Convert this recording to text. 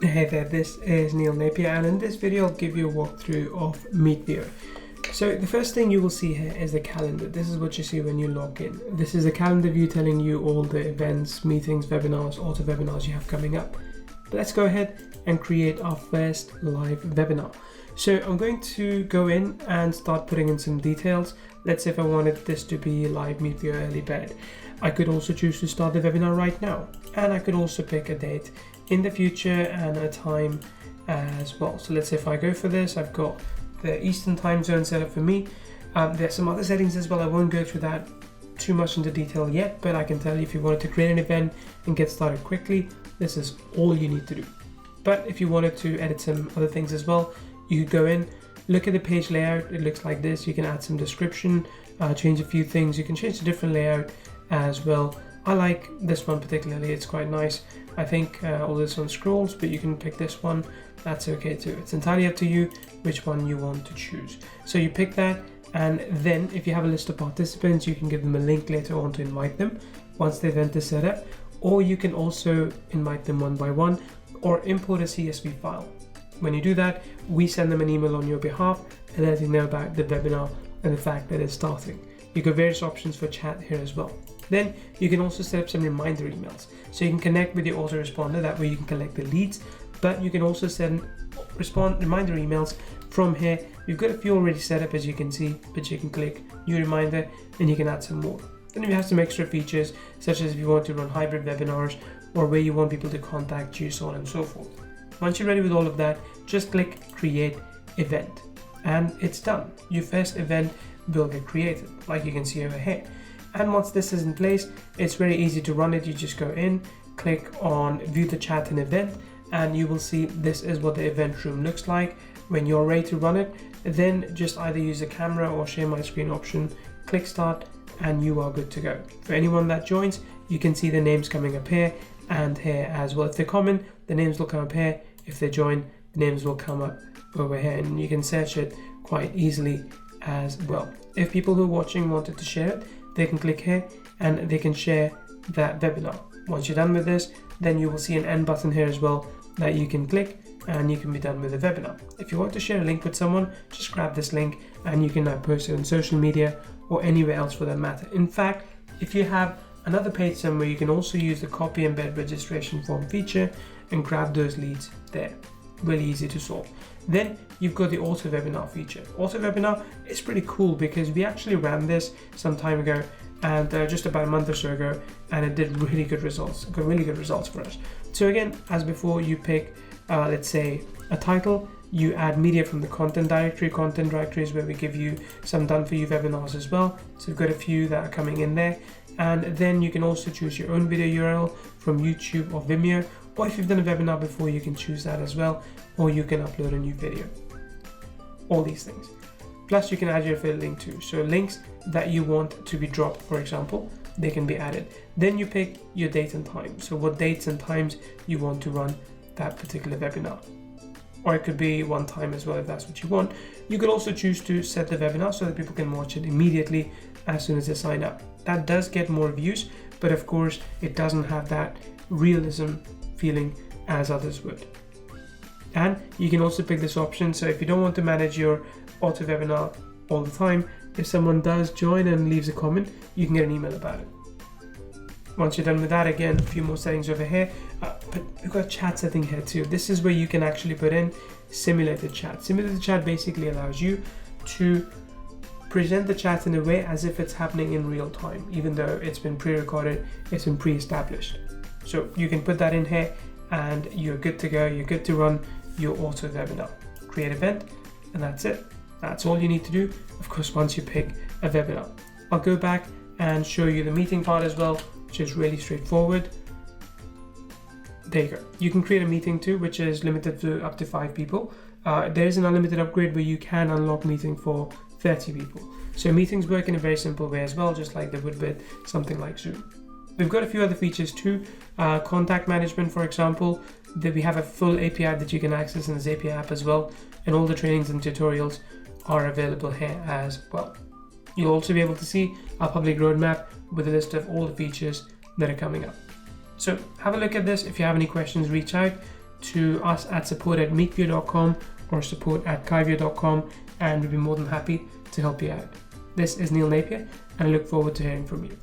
Hey there, this is Neil Napier, and in this video I'll give you a walkthrough of Meetvio. So the first thing you will see here is the calendar. This is what you see when you log in. This is the calendar view telling you all the events, meetings, webinars, auto webinars you have coming up. But let's go ahead and create our first live webinar. So I'm going to go in and start putting in some details. Let's say if I wanted this to be live Meetvio early bird, I could also choose to start the webinar right now. And I could also pick a date in the future and a time as well. So let's say if I go for this, I've got the Eastern time zone set up for me. There's some other settings as well. I won't go through that too much into detail yet, but I can tell you if you wanted to create an event and get started quickly, this is all you need to do. But if you wanted to edit some other things as well, you could go in, look at the page layout. It looks like this. You can add some description, change a few things. You can change the different layout as well. I like this one particularly, it's quite nice. I think all this one scrolls, but you can pick this one, that's okay too. It's entirely up to you which one you want to choose. So you pick that, and then if you have a list of participants, you can give them a link later on to invite them once the event is set up, or you can also invite them one by one or import a CSV file. When you do that, we send them an email on your behalf and letting them know about the webinar and the fact that it's starting. You've got various options for chat here as well. Then you can also set up some reminder emails. So you can connect with your autoresponder, that way you can collect the leads, but you can also send reminder emails from here. We've got a few already set up as you can see, but you can click new reminder and you can add some more. Then you have some extra features, such as if you want to run hybrid webinars or where you want people to contact you, so on and so forth. Once you're ready with all of that, just click create event and it's done. Your first event will get created, like you can see over here. And once this is in place, it's very easy to run it. You just go in, click on view the chat and event, and you will see this is what the event room looks like. When you're ready to run it, then just either use the camera or share my screen option, click start, and you are good to go. For anyone that joins, you can see the names coming up here and here as well. If they comment, the names will come up here. If they join, the names will come up over here, and you can search it quite easily as well. If people who are watching wanted to share it, they can click here and they can share that webinar. Once you're done with this, then you will see an end button here as well that you can click and you can be done with the webinar. If you want to share a link with someone, just grab this link and you can now post it on social media or anywhere else for that matter. In fact, if you have another page somewhere, you can also use the copy embed registration form feature and grab those leads there. Really easy to solve. Then you've got the auto webinar feature. Auto webinar is pretty cool because we actually ran this some time ago and just about a month or so ago, and it did really good results. Got really good results for us. So again, as before, you pick let's say a title, you add media from the content directory. Content directory is where we give you some done for you webinars as well. So we've got a few that are coming in there, and then you can also choose your own video URL from YouTube or Vimeo. Or if you've done a webinar before, you can choose that as well, or you can upload a new video. All these things. Plus you can add your affiliate link too. So links that you want to be dropped, for example, they can be added. Then you pick your date and time. So what dates and times you want to run that particular webinar. Or it could be one time as well if that's what you want. You could also choose to set the webinar so that people can watch it immediately as soon as they sign up. That does get more views, but of course it doesn't have that realism feeling as others would. And you can also pick this option, so if you don't want to manage your auto webinar all the time, if someone does join and leaves a comment, you can get an email about it. Once you're done with that, again, a few more settings over here, but we've got a chat setting here too. This is where you can actually put in simulated chat. Simulated chat basically allows you to present the chat in a way as if it's happening in real time, even though it's been pre-recorded, it's been pre-established. So you can put that in here and you're good to go. You're good to run your auto webinar. Create event, and that's it. That's all you need to do, of course, once you pick a webinar. I'll go back and show you the meeting part as well, which is really straightforward. There you go. You can create a meeting too, which is limited to up to 5 people. There is an unlimited upgrade where you can unlock meeting for 30 people. So meetings work in a very simple way as well, just like they would with something like Zoom. We've got a few other features too. Contact management, for example, that we have a full API that you can access in this API app as well, and all the trainings and tutorials are available here as well. You'll also be able to see our public roadmap with a list of all the features that are coming up. So have a look at this. If you have any questions, reach out. to us at support@meetvio.com or support@kivio.com, and we'd be more than happy to help you out. This is Neil Napier, and I look forward to hearing from you.